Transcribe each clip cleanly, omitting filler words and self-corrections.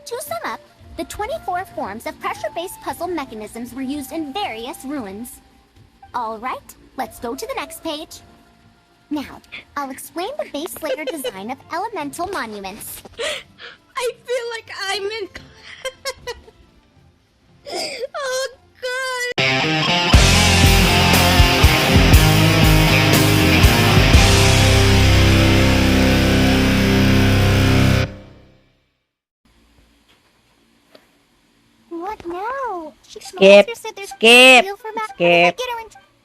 To sum up, the 24 forms of pressure-based puzzle mechanisms were used in various ruins. Alright, let's go to the next page. Now, I'll explain the base layer design of elemental monuments. I feel like I'm in... Oh, God! What now? Skip.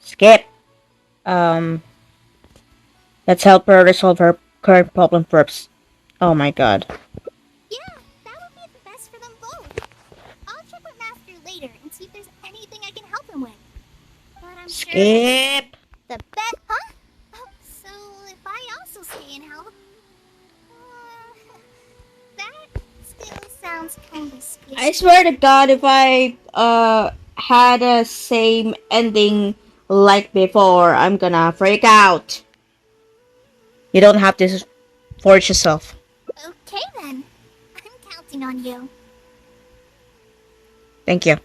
Skip. Let's help her resolve her current problem first. Oh my god. Yeah, that would be the best for them both. I'll check with Master later and see if there's anything I can help him with. But I'm sure... Skip. The bet, huh? Oh, so if I also stay and help... that still sounds kinda scary. I swear to god, if I had a same ending like before, I'm gonna freak out. You don't have to force yourself. Okay then. I'm counting on you. Thank you.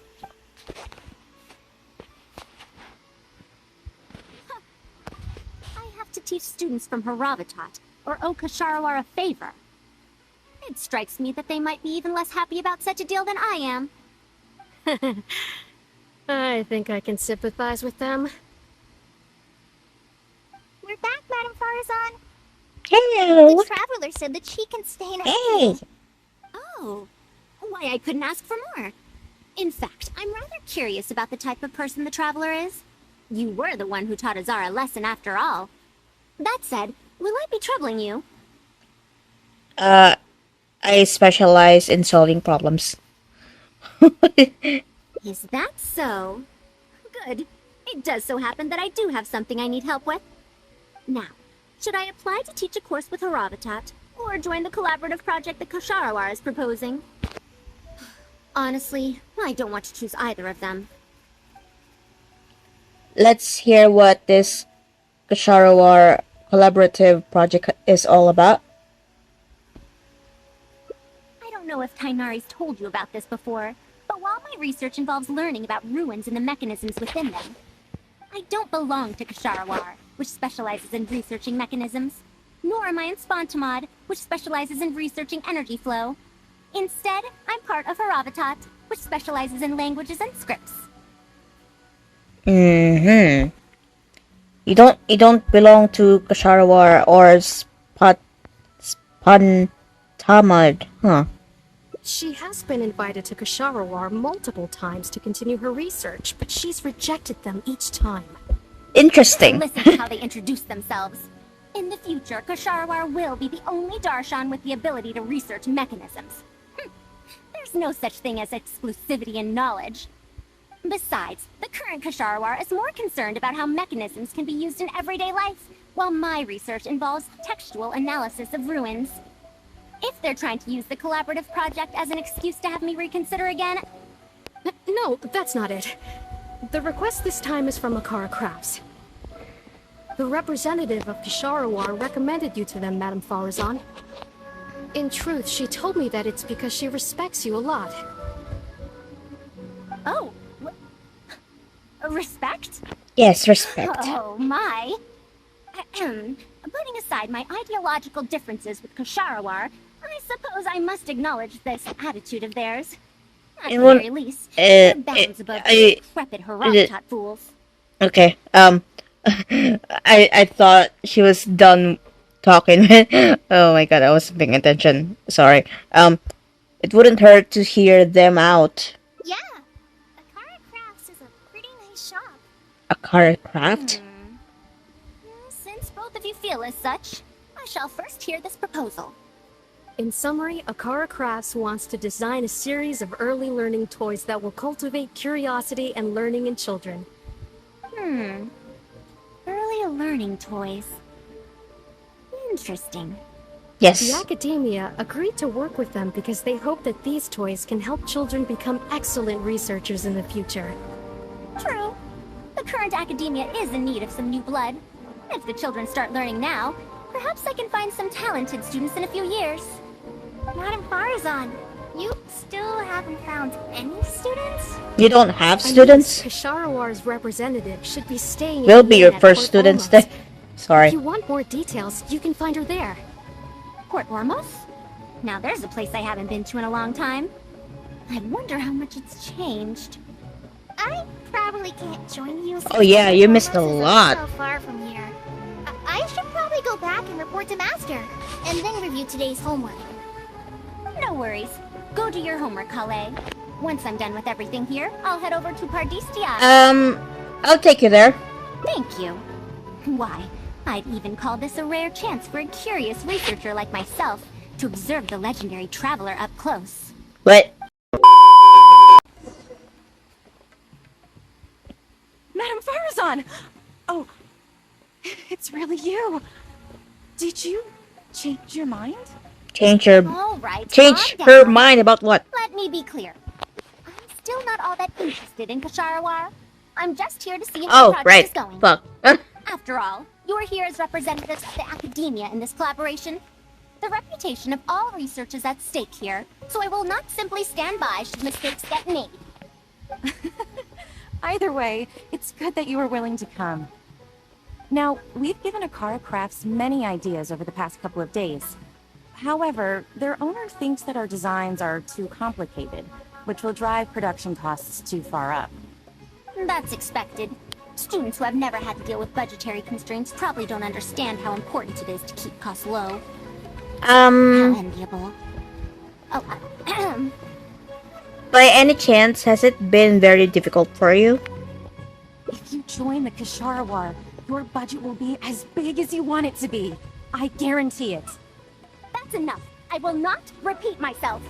I have to teach students from Haravatat or owe Kasharawar a favor. It strikes me that they might be even less happy about such a deal than I am. I think I can sympathize with them. We're back, Madame Faruzan. Hello. The traveler said that she can stay in a... Hey. Oh, why I couldn't ask for more. In fact, I'm rather curious about the type of person the traveler is. You were the one who taught Azara a lesson after all. That said, will I be troubling you? I specialize in solving problems. Is that so? Good. It does so happen that I do have something I need help with. Now, should I apply to teach a course with Haravatat, or join the collaborative project that Kasharawar is proposing? Honestly, I don't want to choose either of them. Let's hear what this Kasharawar collaborative project is all about. I don't know if Tainari's told you about this before, but while my research involves learning about ruins and the mechanisms within them, I don't belong to Kasharawar, which specializes in researching mechanisms, nor am I in Spontamod, which specializes in researching energy flow. Instead, I'm part of Haravatat, which specializes in languages and scripts. Mm-hmm. You don't belong to Kasharawar or Spontamod, huh? She has been invited to Kasharawar multiple times to continue her research, but she's rejected them each time. Interesting. Listen to how they introduce themselves. In the future, Kasharawar will be the only Darshan with the ability to research mechanisms. There's no such thing as exclusivity in knowledge. Besides, the current Kasharawar is more concerned about how mechanisms can be used in everyday life, while my research involves textual analysis of ruins. If they're trying to use the collaborative project as an excuse to have me reconsider again... No, that's not it. The request this time is from Akara Crafts. The representative of Kasharawar recommended you to them, Madame Faruzan. In truth, she told me that it's because she respects you a lot. Oh, respect? Yes, respect. Oh, my. Putting aside my ideological differences with Kasharawar, I suppose I must acknowledge this attitude of theirs. At the very least, they're bounds above the decrepit Haravatat fools. Okay, I thought she was done talking. Oh my god, I wasn't paying attention. Sorry. It wouldn't hurt to hear them out. Yeah, Akara Crafts is a pretty nice shop. Akara Craft? Since both of you feel as such, I shall first hear this proposal. In summary, Akara Crafts wants to design a series of early learning toys that will cultivate curiosity and learning in children. Early learning toys. Interesting. Yes. The academia agreed to work with them because they hope that these toys can help children become excellent researchers in the future. True. The current academia is in need of some new blood. If the children start learning now, perhaps I can find some talented students in a few years. Madame Faruzan, You still haven't found any students? You don't have I mean, students? Kasharawar's representative should be staying Will in be the your inn at first Port students Ormus. then. Sorry. If you want more details, you can find her there. Port Ormus? Now there's a place I haven't been to in a long time. I wonder how much it's changed. I probably can't join you. Oh yeah, you missed a Port Ormus is lot. so far from here. I should probably go back and report to Master, and then review today's homework. No worries. Go do your homework, Kale. Once I'm done with everything here, I'll head over to Pardistia. I'll take you there. Thank you. Why, I'd even call this a rare chance for a curious researcher like myself to observe the legendary traveler up close. But Madame Faruzan! Oh, it's really you. Did you change your mind? change her All right, change calm her down. mind about what? Let me be clear. I'm still not all that interested in Kasharawar. I'm just here to see how the Oh, project right. is going. Fuck. After all, you're here as representatives of the academia in this collaboration. The reputation of all research is at stake here, so I will not simply stand by should mistakes get made. Either way, it's good that you were willing to come. Now, we've given Akara Crafts many ideas over the past couple of days. However, their owner thinks that our designs are too complicated, which will drive production costs too far up. That's expected. Students who have never had to deal with budgetary constraints probably don't understand how important it is to keep costs low. How enviable. Oh, By any chance, has it been very difficult for you? If you join the Kasharawar, your budget will be as big as you want it to be. I guarantee it. that's enough. I will not repeat myself.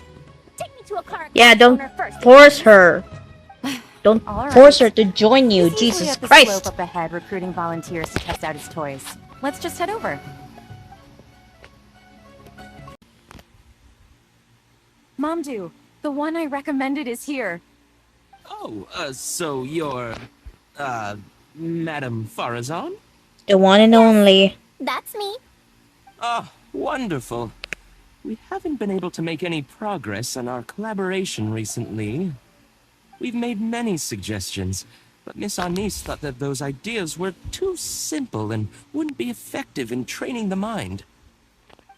Take me to a car. Yeah, don't owner first. force her. Don't All right. force her to join you, He's usually Jesus up the Christ. slope up ahead recruiting volunteers to test out his toys. Let's just head over. Momdu, the one I recommended is here. Oh, so you're, Madame Faruzan? The one and only. That's me. Ah, wonderful. We haven't been able to make any progress on our collaboration recently. We've made many suggestions, but Miss Anis thought that those ideas were too simple and wouldn't be effective in training the mind.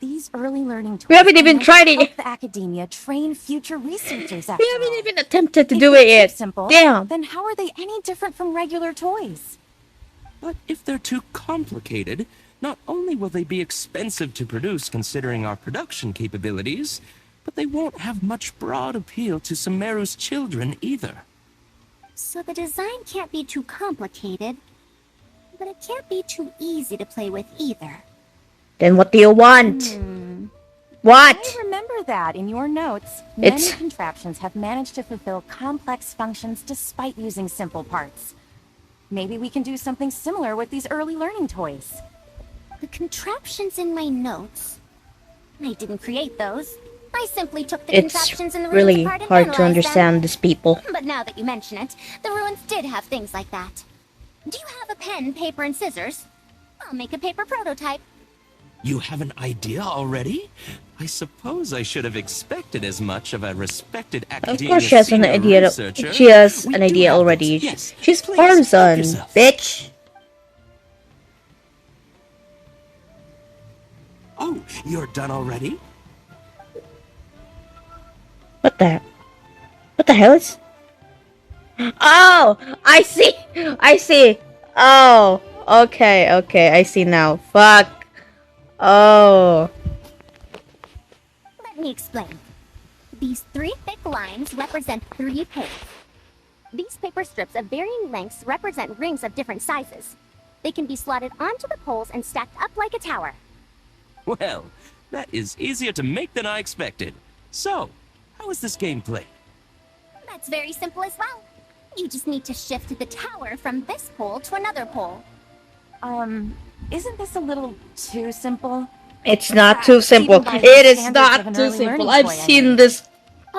These early learning tools We haven't even can tried it. help the academia train future researchers after We haven't all. even attempted to If do they're it too yet. simple, Damn. then how are they any different from regular toys? But if they're too complicated, not only will they be expensive to produce considering our production capabilities, but they won't have much broad appeal to Sumeru's children either. So the design can't be too complicated, but it can't be too easy to play with either. Then what do you want? What? I remember that in your notes. It's- Many contraptions have managed to fulfill complex functions despite using simple parts. Maybe we can do something similar with these early learning toys. The contraptions in my notes. I didn't create those. I simply took the It's contraptions in the ruins really apart and hard to analyzed them. understand these people. But now that you mention it, the ruins did have things like that. Do you have a pen, paper, and scissors? I'll make a paper prototype. You have an idea already? I suppose I should have expected as much of a respected Of academia course she has an senior idea. researcher. She has We an do idea have already. those. Yes, She's please, help Faruzan, yourself. bitch. Oh, you're done already? What the? What the hell is? Oh, I see. I see. Oh, okay, okay. I see now. Fuck. Oh. Let me explain. These 3 thick lines represent 3 papers. These paper strips of varying lengths represent rings of different sizes. They can be slotted onto the poles and stacked up like a tower. Well, that is easier to make than I expected. So, how is this game played? That's very simple as well. You just need to shift the tower from this pole to another pole. Isn't this a little too simple? It's not too simple. Even by the It is standards not of an too early simple. learning I've toy, I seen mean. this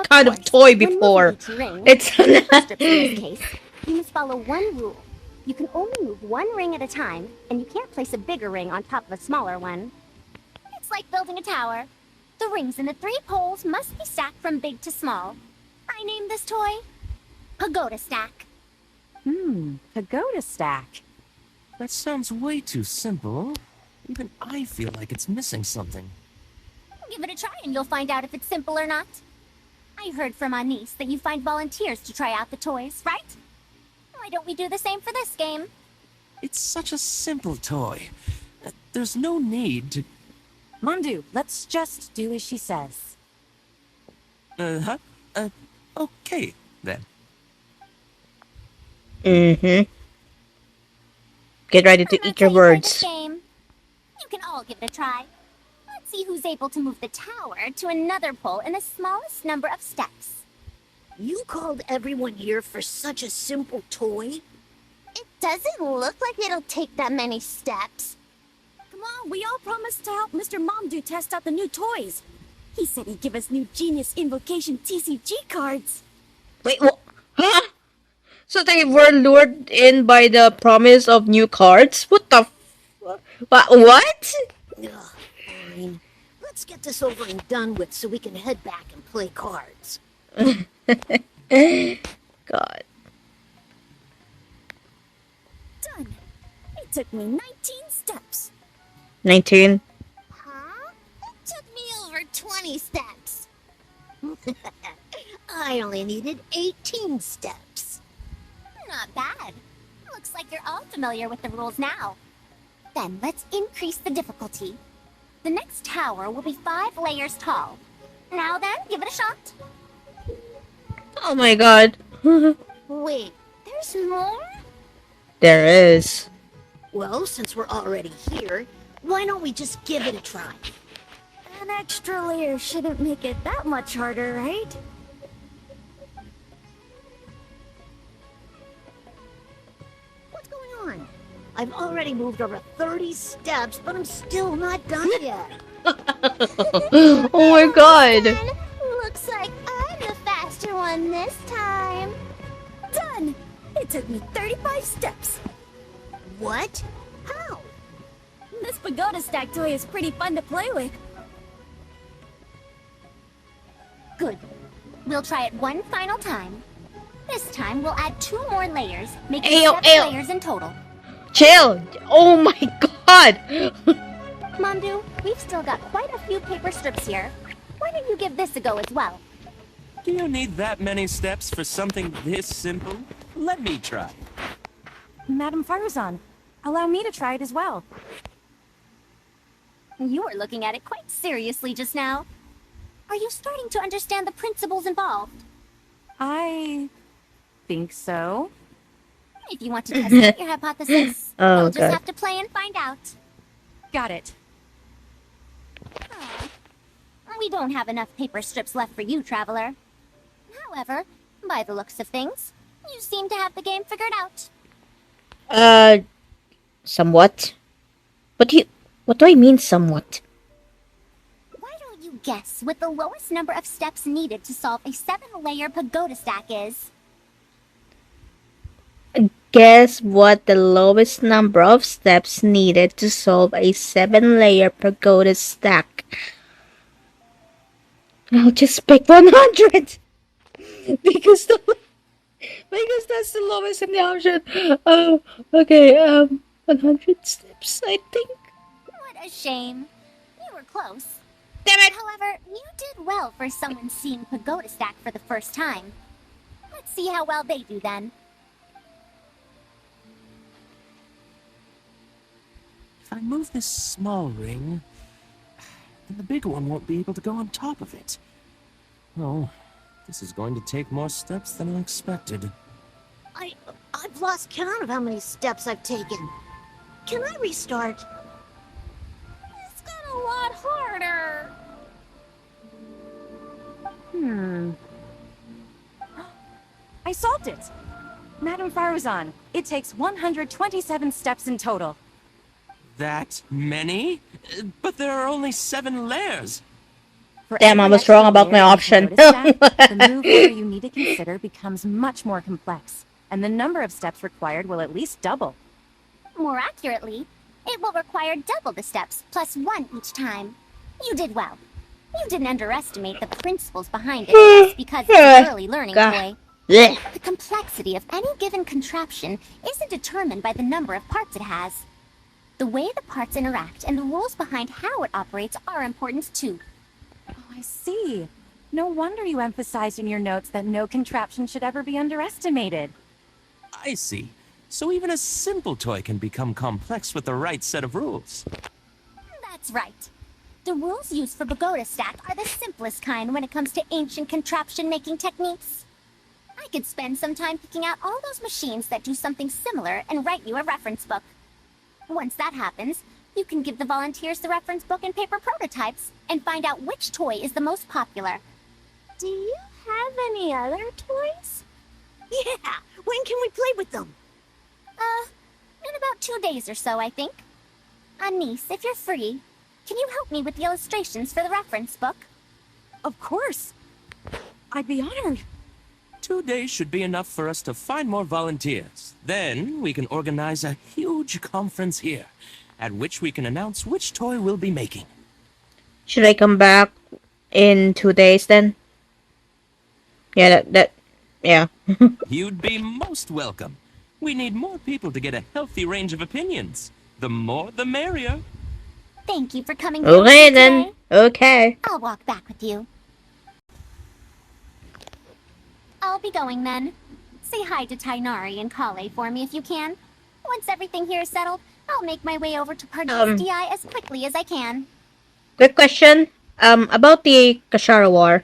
kind of course, toy when moving before. each ring, It's paper strips in this case, you must follow one rule. You can only move one ring at a time, and you can't place a bigger ring on top of a smaller one. It's like building a tower. The rings in the 3 poles must be stacked from big to small. I named this toy Pagoda Stack. Pagoda stack. That sounds way too simple. Even I feel like it's missing something. Give it a try and you'll find out if it's simple or not. I heard from Anis that you find volunteers to try out the toys, right? Why don't we do the same for this game? It's such a simple toy. There's no need to... Mandu, let's just do as she says. Huh? Okay, then. Mm-hmm. Get ready to I'm eat not your ready for this words. game. You can all give it a try. Let's see who's able to move the tower to another pole in the smallest number of steps. You called everyone here for such a simple toy? It doesn't look like it'll take that many steps. Come on, we all promised to help Mr. Mamdu test out the new toys. He said he'd give us new Genius Invocation TCG cards. Wait, what? Huh? So they were lured in by the promise of new cards? What the what? Ugh, fine. Let's get this over and done with so we can head back and play cards. God. Done. It took me 19 steps. 19. Huh? It took me over 20 steps. I only needed 18 steps. Not bad. Looks like you're all familiar with the rules now. Then let's increase the difficulty. The next tower will be 5 layers tall. Now then, give it a shot. Oh my god. Wait, there's more? There is. Well, since we're already here, why don't we just give it a try? An extra layer shouldn't make it that much harder, right? What's going on? I've already moved over 30 steps, but I'm still not done yet. Oh my god. Looks like I'm the faster one this time. Done! It took me 35 steps. What? How? This pagoda stack toy is pretty fun to play with. Good. We'll try it one final time. This time we'll add 2 more layers, making Ayo, 7 ayo. layers in total. Chill. Oh my god. Mandu, we've still got quite a few paper strips here. Why don't you give this a go as well? Do you need that many steps for something this simple? Let me try. Madam Faruzan, allow me to try it as well. You were looking at it quite seriously just now. Are you starting to understand the principles involved? I think so. If you want to test out your hypothesis, Oh, you'll just God. have to play and find out. Got it. We don't have enough paper strips left for you, Traveler. However, by the looks of things, you seem to have the game figured out. Somewhat. What do I mean somewhat? Why don't you guess what the lowest number of steps needed to solve a 7-layer pagoda stack is? Guess what the lowest number of steps needed to solve a 7-layer pagoda stack? I'll just pick 100 because that's the lowest in the option. Okay, 100 steps, I think. What a shame. You were close. Damn it! However, you did well for someone seeing pagoda stack for the first time. Let's see how well they do then. If I move this small ring, then the big one won't be able to go on top of it. Oh, this is going to take more steps than I expected. I've lost count of how many steps I've taken. Can I restart? It's got a lot harder. I solved it! Madam Faruzan, it takes 127 steps in total. That many? But there are only 7 layers. For Damn, I every was extra wrong about layer my in option. pagoda stack, the move order you need to consider becomes much more complex, and the number of steps required will at least double. More accurately, it will require double the steps, plus 1 each time. You did well. You didn't underestimate the principles behind it just because it's an early learning toy. Blech. The complexity of any given contraption isn't determined by the number of parts it has. The way the parts interact and the rules behind how it operates are important too. Oh, I see. No wonder you emphasized in your notes that no contraption should ever be underestimated. I see. So even a simple toy can become complex with the right set of rules. That's right. The rules used for Pagoda Stack are the simplest kind when it comes to ancient contraption making techniques. I could spend some time picking out all those machines that do something similar and write you a reference book. Once that happens, you can give the volunteers the reference book and paper prototypes and find out which toy is the most popular. Do you have any other toys? Yeah, when can we play with them? In about 2 days or so, I think. Anise, if you're free, can you help me with the illustrations for the reference book? Of course. I'd be honored. 2 days should be enough for us to find more volunteers. Then we can organize a huge conference here, at which we can announce which toy we'll be making. Should I come back in 2 days then? Yeah, yeah. You'd be most welcome. We need more people to get a healthy range of opinions. The more, the merrier. Thank you for coming. Okay today. then. Okay. I'll walk back with you. I'll be going then. Say hi to Tainari and Kale for me if you can. Once everything here is settled, I'll make my way over to Pardee's DI as quickly as I can. Quick question. About the Kashara War.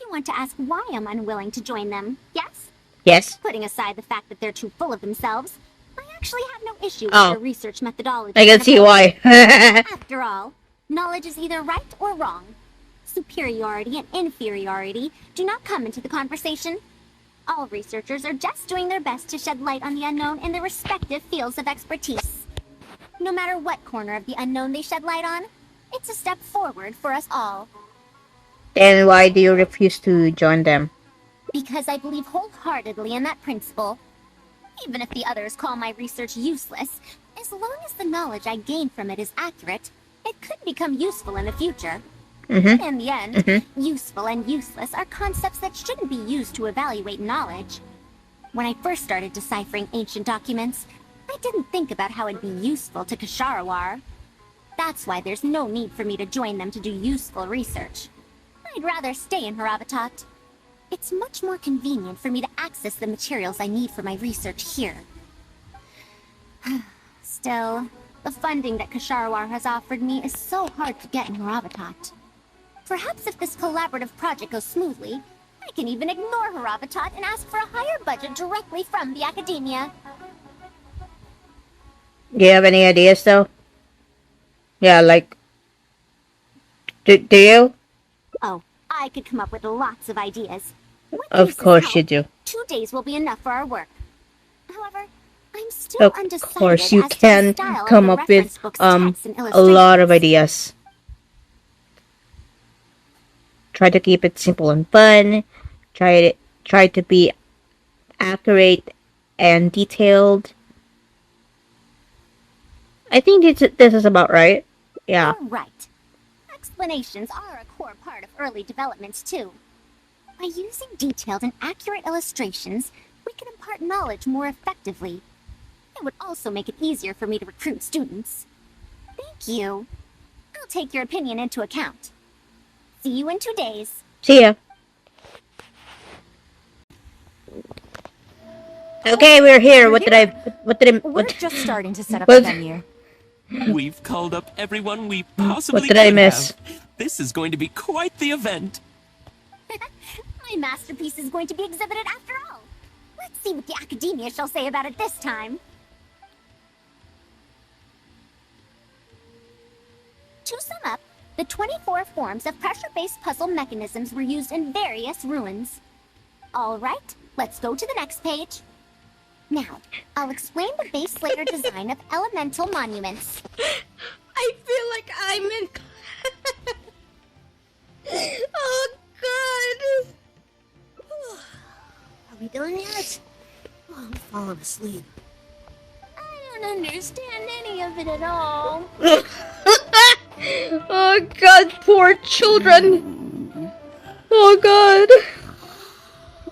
You want to ask why I'm unwilling to join them, yes? Yes. Putting aside the fact that they're too full of themselves, I actually have no issue with Oh. their research methodology. I can see why. After all, knowledge is either right or wrong. Superiority and inferiority do not come into the conversation. All researchers are just doing their best to shed light on the unknown in their respective fields of expertise. No matter what corner of the unknown they shed light on, it's a step forward for us all. Then why do you refuse to join them? Because I believe wholeheartedly in that principle. Even if the others call my research useless, as long as the knowledge I gain from it is accurate, it could become useful in the future. In the end, useful and useless are concepts that shouldn't be used to evaluate knowledge. When I first started deciphering ancient documents, I didn't think about how it'd be useful to Kasharawar. That's why there's no need for me to join them to do useful research. I'd rather stay in Haravatat. It's much more convenient for me to access the materials I need for my research here. Still, the funding that Kasharawar has offered me is so hard to get in Haravatat. Perhaps if this collaborative project goes smoothly, I can even ignore Haravatat and ask for a higher budget directly from the academia. Do you have any ideas though? Yeah, like... Do you? Oh, I could come up with lots of ideas. With Of Lisa's course help, you do. 2 days will be enough for our work. However, I'm still Of undecided course you as to the can style of come the up with reference book's text and a lot of illustrations. ideas. Try to keep it simple and fun. Try to be accurate and detailed. I think this is about right. Yeah. You're right. Explanations are a core part of early developments, too. By using detailed and accurate illustrations, we can impart knowledge more effectively. It would also make it easier for me to recruit students. Thank you. I'll take your opinion into account. See you in 2 days. See ya. Okay, we're here. What did I? We're just starting to set up what- the venue. We've called up everyone we possibly What did I could miss? have. This is going to be quite the event. My masterpiece is going to be exhibited after all. Let's see what the academia shall say about it this time. To sum up, the 24 forms of pressure-based puzzle mechanisms were used in various ruins. All right, let's go to the next page. Now, I'll explain the base layer design of elemental monuments. I feel like I'm in. Oh God! Are we done yet? Oh, I'm falling asleep. I don't understand any of it at all. Oh god, poor children. Oh god.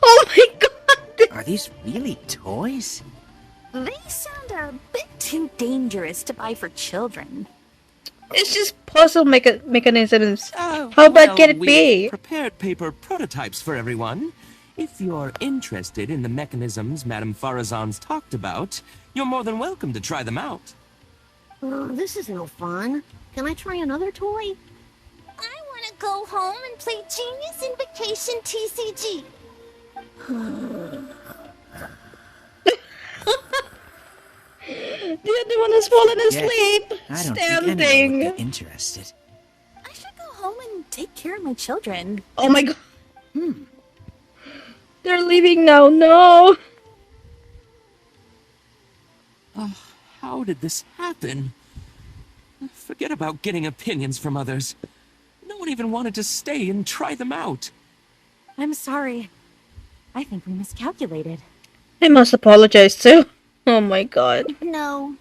Oh my god. Are these really toys? They sound a bit too dangerous to buy for children. It's just puzzle mechanisms. Oh, How bad well, can it we be? prepared paper prototypes for everyone. If you're interested in the mechanisms Madame Faruzan's talked about, you're more than welcome to try them out. This is no fun. Can I try another toy? I want to go home and play Genius Invocation TCG. The other one has fallen asleep. I don't Standing. think anyone would be interested. I should go home and take care of my children. Oh my god. They're leaving now. No. How did this happen? Forget about getting opinions from others. No one even wanted to stay and try them out. I'm sorry. I think we miscalculated. I must apologize too. Oh my god. No,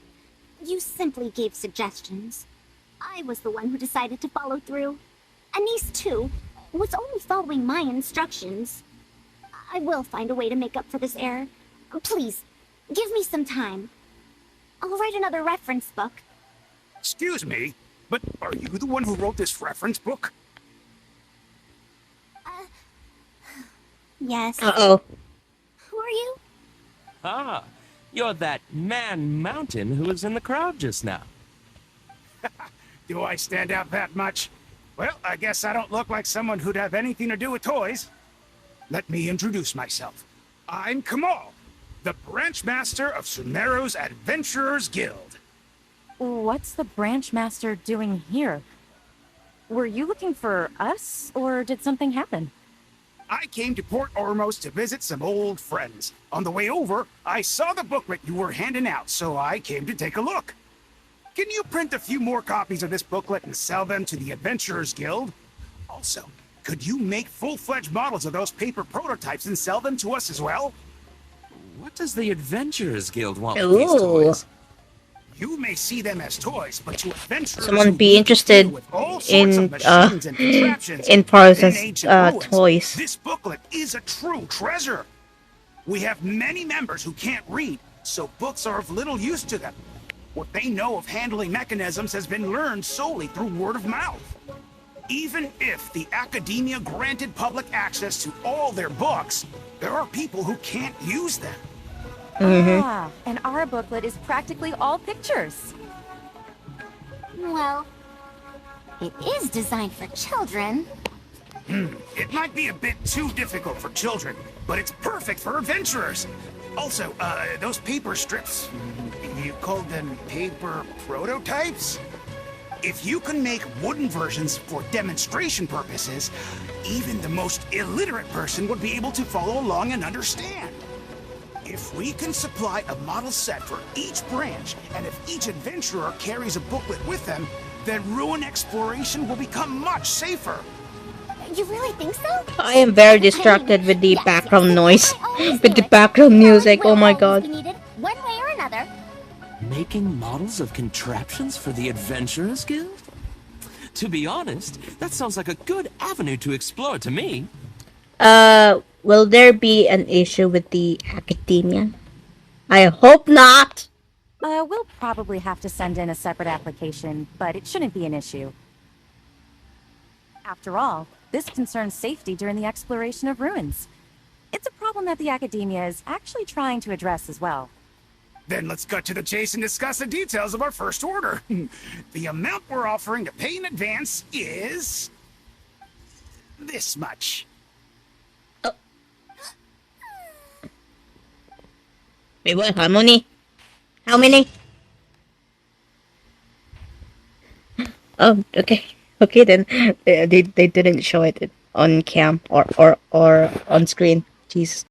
you simply gave suggestions. I was the one who decided to follow through. Anise, too, was only following my instructions. I will find a way to make up for this error. Please, give me some time. I'll write another reference book. Excuse me, but are you the one who wrote this reference book? Yes. Uh-oh. Who are you? Ah, you're that man Mountain who was in the crowd just now. Do I stand out that much? Well, I guess I don't look like someone who'd have anything to do with toys. Let me introduce myself. I'm Kamal, the branch master of Sumero's Adventurers Guild. What's the branch master doing here? Were you looking for us, or did something happen? I came to Port Ormus to visit some old friends. On the way over, I saw the booklet you were handing out, so I came to take a look. Can you print a few more copies of this booklet and sell them to the Adventurers Guild? Also, could you make full-fledged models of those paper prototypes and sell them to us as well? What does the Adventurers Guild want with these toys? You may see them as toys, but to adventurers Someone who be need to interested deal with all sorts in of machines and contraptions in in Faruzan's ancient ruins, toys. This booklet is a true treasure. We have many members who can't read, so books are of little use to them. What they know of handling mechanisms has been learned solely through word of mouth. Even if the academia granted public access to all their books, there are people who can't use them. Ah, and our booklet is practically all pictures. Well, it is designed for children. It might be a bit too difficult for children, but it's perfect for adventurers. Also, those paper strips, you called them paper prototypes? If you can make wooden versions for demonstration purposes, even the most illiterate person would be able to follow along and understand. If we can supply a model set for each branch, and if each adventurer carries a booklet with them, then ruin exploration will become much safer. You really think so? I am very distracted with the background noise. With the background music. Oh my god. Be needed, one way or another. Making models of contraptions for the Adventurers Guild? To be honest, that sounds like a good avenue to explore to me. Will there be an issue with the academia? I hope not. We'll probably have to send in a separate application, but it shouldn't be an issue. After all, this concerns safety during the exploration of ruins. It's a problem that the academia is actually trying to address as well. Then let's cut to the chase and discuss the details of our first order. The amount we're offering to pay in advance is this much. Wait, what? How many? How many? Oh, okay. Okay then. They didn't show it on cam or on screen. Jeez.